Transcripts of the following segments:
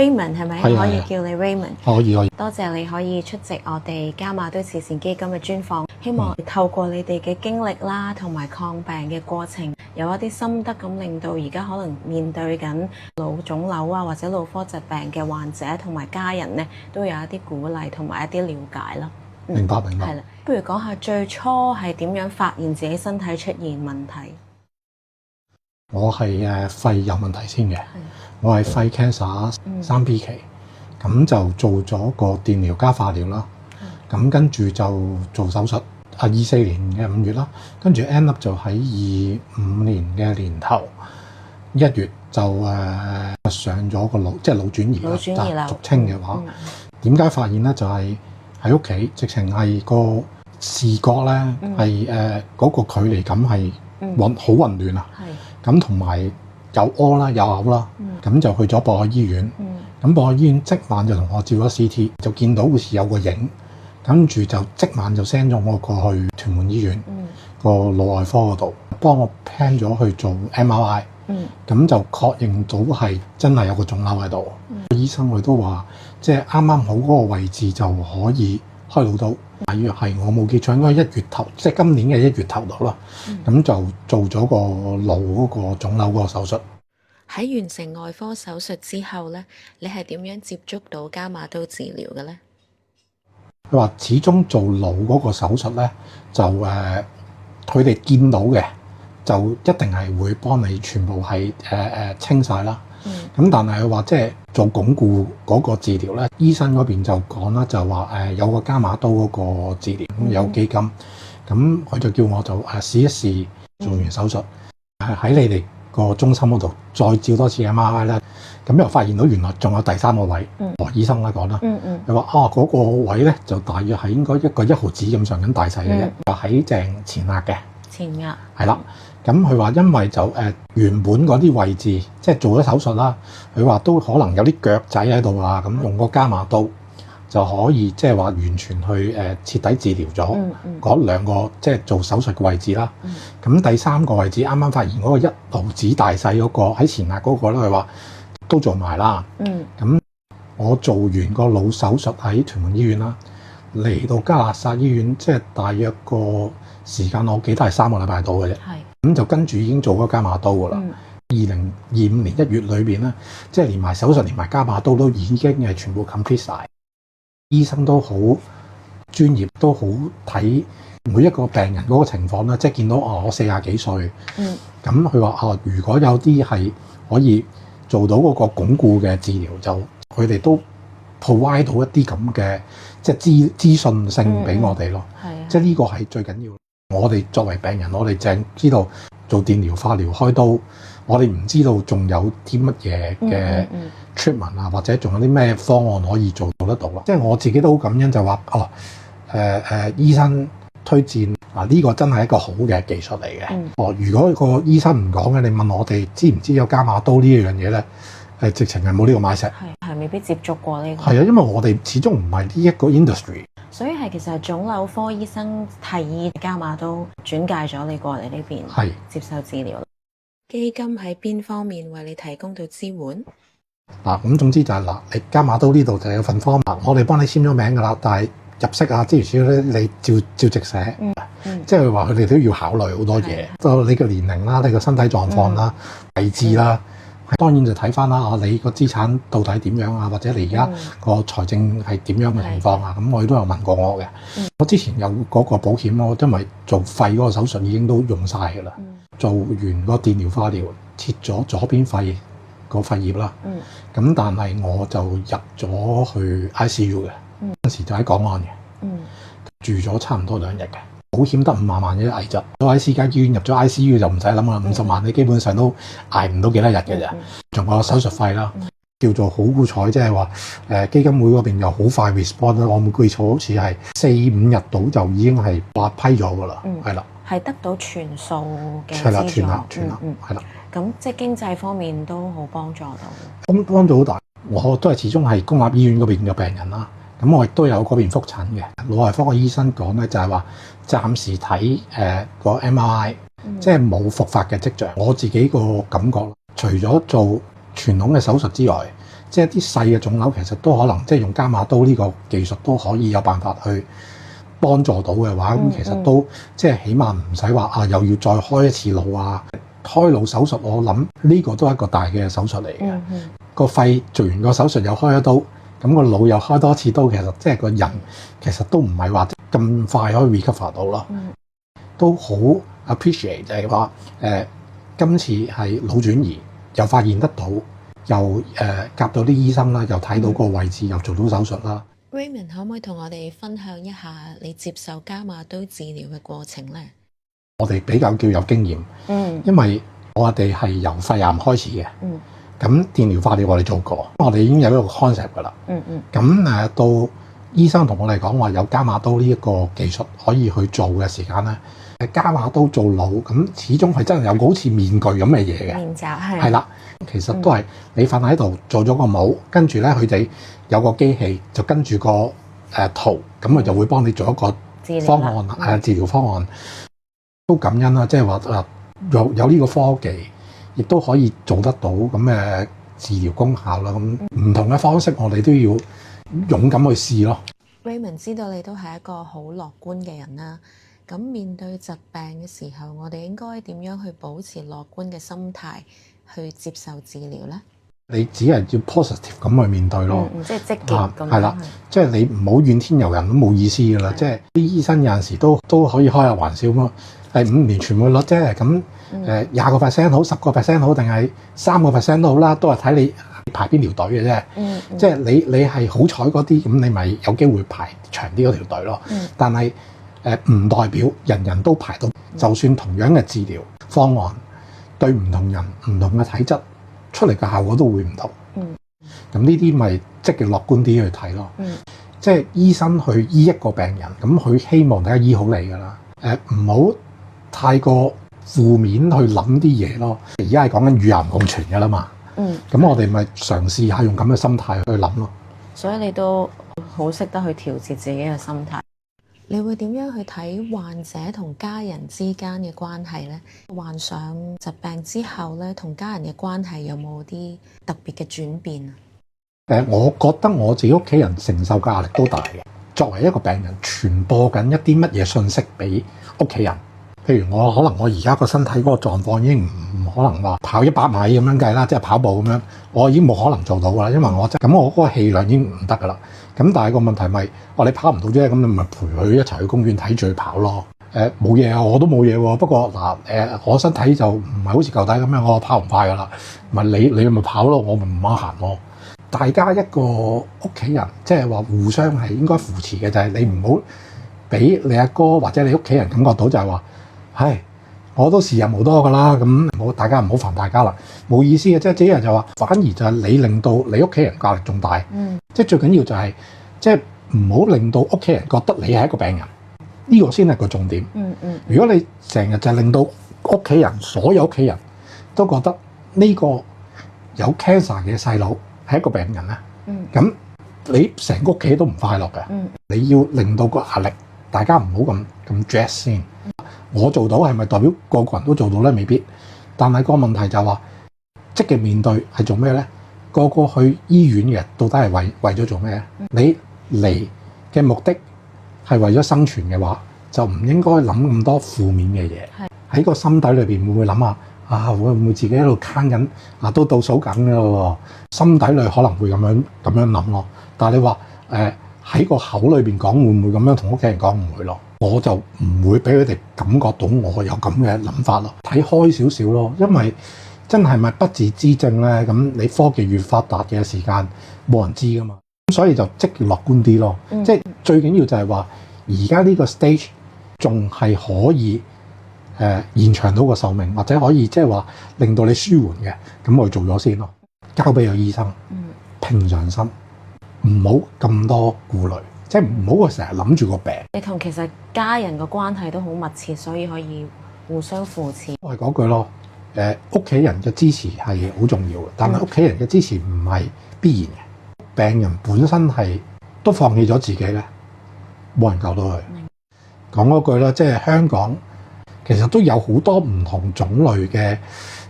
Raymond 係咪？係啊可以叫你 Raymond。可以。多謝你可以出席我哋加馬都慈善基金嘅專訪，希望透過你哋嘅經歷啦，同埋抗病嘅過程，有一啲心得咁，令到而家可能面對緊腦腫瘤啊或者腦科疾病嘅患者同埋家人呢，都有一啲鼓勵同埋一啲了解啦。明白。係啦，不如講下最初係點樣發現自己身體出現問題？我係肺有問題先嘅，我係肺 cancer 3B 期，咁就做咗個電療加化療啦，咁跟住就做手術，24年嘅5月啦，跟住 end up 就喺25年嘅年頭1月就上咗個腦，即係腦轉移啦，俗稱嘅話，點解發現咧？就係喺屋企，直情係個視覺咧係嗰個距離感係好混亂啊！咁同埋有屙啦，有嘔啦，咁就去咗博愛醫院。咁博愛醫院即晚就同我照咗 CT， 就見到好似有個影，跟住就即晚就 send 咗我過去屯門醫院個腦外科嗰度，幫我 plan 咗去做 MRI。咁就確認到係真係有個腫瘤喺度。醫生佢都話，即係啱啱好嗰個位置就可以開腦刀。大約係我冇記錯，應該1月頭，即係今年嘅1月頭度啦。咁就做咗個腦嗰個腫瘤嗰個手術。喺完成外科手術之後咧，你係點樣接觸到加馬都治療嘅咧？佢話始終做腦嗰個手術咧，就佢哋見到嘅就一定係會幫你全部係清晒啦。咁但係佢話即係做鞏固嗰個治療咧，醫生嗰邊就講啦，就話有個加馬都嗰個治療有基金，咁佢就叫我就試一試做完手術喺你哋個中心嗰度再照多次 MRI 咧，咁又發現到原來仲有第3個位。醫生啦講啦，佢話嗰個位咧就大約係應該一個1毫子咁上緊大細嘅啫，就喺正前額嘅。前額係啦。咁佢話因為就原本嗰啲位置即係做咗手術啦，佢話都可能有啲腳仔喺度啊，咁用個加馬刀就可以即係話完全去徹底治療咗嗰2個即係做手術嘅位置啦。咁第3個位置啱啱發現嗰個1毫子大細嗰個喺前額嗰個咧，佢話都做埋啦。咁我做完個腦手術喺屯門醫院啦，嚟到加拿大醫院即係大約個時間我記得係3個禮拜到嘅啫。咁就跟住已經做咗加馬刀噶啦。2025年1月裏邊咧，即係連埋手術連埋加馬刀都已經係全部 complete 晒。醫生都好專業，都好睇每一個病人嗰個情況啦。即係見到我40幾歲，咁佢話如果有啲係可以做到嗰個鞏固嘅治療，就佢哋都 provide 到一啲咁嘅即係資訊性俾我哋咯。即係呢個係最緊要。我哋作為病人，我哋淨知道做電療、化療、開刀，我哋唔知道仲有啲乜嘢嘅 treatment 啊，或者仲有啲咩方案可以做得到啦。即係我自己都好感恩，就話醫生推薦呢個真係一個好嘅技術嚟嘅。如果個醫生唔講嘅，你問我哋知唔知有加馬刀呢樣嘢咧？直情係冇呢個 mindset，係未必接觸過呢個。係啊，因為我哋始終唔係呢一個 industry。所以係其實係腫瘤科醫生提議加馬都轉介咗你過嚟呢邊接受治療。基金喺邊方面為你提供到支援？咁總之就係你加馬都呢度就有份 form，我哋幫你簽咗名㗎啦，但係入息啊諸如此類你照直寫。即係話佢哋都要考慮好多嘢，就你嘅年齡啦、你個身體狀況啦、位置啦。當然就睇翻啦，你個資產到底點樣啊？或者你而家個財政係點樣嘅情況啊？咁我哋都有問過我嘅。我之前有嗰個保險咯，因為做肺嗰個手術已經都用晒㗎啦。做完個電療化療，切咗左邊肺個肺葉啦。咁但係我就入咗去 ICU 嘅，嗰時就喺港岸嘅，住咗差唔多2日嘅。保險得50萬嘅危疾，喺私家醫院入咗 ICU 就唔使諗啦，50萬你基本上都捱唔到幾多日嘅啫。仲有手術費啦，叫做好彩，即係話基金會嗰邊又好快 respond 啦。我冇記錯好似係4-5日到就已經係話批咗㗎啦，係啦，係得到全數嘅資助，全額，係啦。咁即係經濟方面都好幫助到，咁幫助好大。我都係始終係公立醫院嗰邊嘅病人啦。咁我亦都有嗰邊覆診嘅腦外科嘅醫生講咧，就係話暫時睇個 MRI，即係冇復發嘅跡象。我自己個感覺，除咗做傳統嘅手術之外，即係啲細嘅腫瘤其實都可能即係用伽馬刀呢個技術都可以有辦法去幫助到嘅話，咁其實都即係起碼唔使話又要再開一次腦啊。開腦手術我諗呢個都係一個大嘅手術嚟嘅。個肺做完個手術又開一刀，咁個腦又開多次刀，其實即係個人其實都唔係話咁快可以 recover 到咯。都好 appreciate 就係話今次係腦轉移又發現得到，又夾到啲醫生啦，又睇到個位置，又做到手術啦。Raymond 可唔可以同我哋分享一下你接受伽馬刀治療嘅過程呢？我哋比較叫有經驗，因為我哋係由肺癌開始嘅，咁電療化療我哋做過，我哋已經有一個 concept 噶啦，咁到醫生同我哋講話有伽馬刀呢一個技術可以去做嘅時間咧，伽馬刀做腦咁始終係真係有個好似面具咁嘅嘢嘅，面罩係啦，其實都係你瞓喺度做咗個帽，跟住咧佢哋有個機器就跟住個圖，咁佢就會幫你做一個方案，治療方案。都感恩啦，即係話有呢個科技，亦都可以做得到咁嘅治療功效啦。咁唔同嘅方式，我哋都要勇敢去試咯。Raymond 知道你都係一個好樂觀嘅人啦。咁面對疾病嘅時候，我哋應該點樣去保持樂觀嘅心態去接受治療呢？你只係要 positive 咁去面對咯，即係積極咁。係啦，即係你唔好怨天尤人都冇意思噶啦。即係啲醫生有陣時都可以開下玩笑嘛。係5年存活率啫，咁20% 好，10% 好，定係3% 都好啦，都係睇你排邊條隊嘅啫。即係你係好彩嗰啲，咁你咪有機會排長啲嗰條隊咯。但係唔代表人人都排到，就算同樣嘅治療方案，對唔同人唔同嘅體質出嚟嘅效果都會唔同。咁呢啲咪積極樂觀啲去睇咯。即係醫生去醫一個病人，咁佢希望大家醫好你㗎啦。唔好太過負面去諗啲嘢咯，而家係講緊與癌共存嘅啦嘛。咁我哋咪嘗試下用咁嘅心態去諗咯。所以你都好識得去調節自己嘅心態。你會點樣去睇患者同家人之間嘅關係呢？患上疾病之後咧，同家人嘅關係有冇啲特別嘅轉變啊？我覺得我自己屋企人承受嘅壓力都大嘅。作為一個病人，傳播緊一啲乜嘢信息俾屋企人？譬如我可能我而家個身體嗰個狀況已經唔可能話跑100米咁樣計啦，即係跑步咁樣，我已經冇可能做到噶啦，因為我嗰個氣量已經唔得噶啦。咁但係個問題咪，你跑唔到啫，咁你咪陪佢一齊去公園睇住佢跑咯。冇嘢啊，我都冇嘢喎。不過我身體就唔係好似舊底咁樣，我跑唔快噶啦。咪你咪跑咯，我咪唔啱行咯。大家一個屋企人，即係話互相係應該扶持嘅，就係你唔好俾你阿哥或者你屋企人感覺到就係話，唉，我都時日無多噶啦，咁大家唔好煩大家啦，冇意思嘅。即係啲人就話，反而就係你令到你屋企人壓力仲大。即係最緊要就係，即係唔好令到屋企人覺得你係一個病人，呢個先係個重點。如果你成日就係令到屋企人，所有屋企人都覺得呢個有 cancer 嘅細佬係一個病人咧，咁你成個屋企都唔快樂嘅。你要令到個壓力，大家唔好咁 stress 先。我做到係咪代表個個人都做到咧？未必。但係個問題就係話，積極面對係做咩咧？個個去醫院嘅，到底係為咗做咩？你嚟嘅目的係為咗生存嘅話，就唔應該諗咁多負面嘅嘢。喺個心底裏邊會唔會諗下？會唔會自己喺度慳緊？都倒數緊㗎喎，心底裏可能會咁樣諗咯。但係你話喺個口裏邊講，會唔會咁樣同屋企人講？唔會咯。我就唔會俾佢哋感覺到我有咁嘅諗法咯。睇開少少咯，因為真係咪不治之症咧？咁你科技越發達嘅時間，冇人知噶嘛。咁所以就積極樂觀啲咯。即係最緊要就係話，而家呢個 stage 仲係可以延長到個壽命，或者可以即係話令到你舒緩嘅，咁我做咗先咯。交俾個醫生，平常心，唔好咁多顧慮。即係唔好成日諗住個病。你同其實家人個關係都好密切，所以可以互相扶持。都係嗰句咯，屋企人嘅支持係好重要嘅，但係屋企人嘅支持唔係必然嘅。病人本身係都放棄咗自己咧，冇人救到佢。講嗰句啦，即係香港其實都有好多唔同種類嘅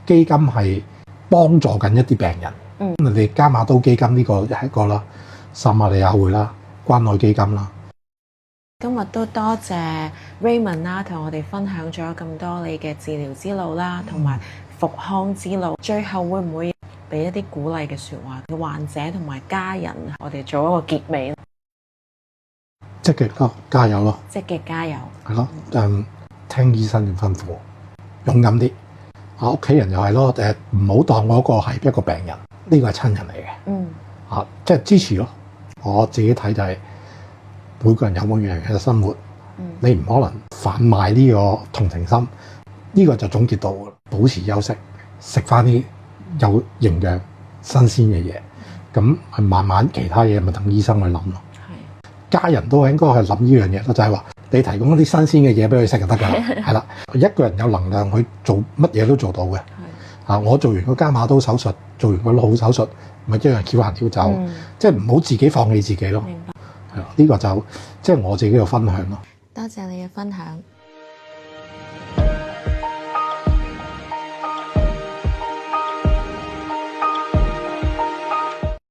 基金係幫助緊一啲病人。你哋加碼都基金呢個係一個啦，撒瑪利亞會啦，關愛基金啦。今日都多謝 Raymond 啦，同我哋分享咗咁多你嘅治療之路啦，同埋復康之路。最後會唔會俾一啲鼓勵嘅説話，患者同埋家人，我哋做一個結尾？積極咯，加油咯！積極加油。係咯，聽醫生嘅吩咐，勇敢啲。屋企人又係咯，唔好當嗰個係一個病人，呢個係親人嚟嘅。即係支持咯。我自己睇就係每個人有每樣人嘅生活，你唔可能販賣呢個同情心。呢個就總結到保持休息，食翻啲有營養、新鮮嘅嘢，咁慢慢其他嘢咪等醫生去諗咯。家人都應該係諗呢樣嘢咯，就係話你提供一啲新鮮嘅嘢俾佢食就得㗎啦。係啦，一個人有能量去做乜嘢都做到嘅。我做完個加碼刀手術，做完個腦手術，咪一樣翹行翹走，即係唔好自己放棄自己咯。明白。係啦，呢個就即係我自己嘅分享咯。多謝你嘅分享。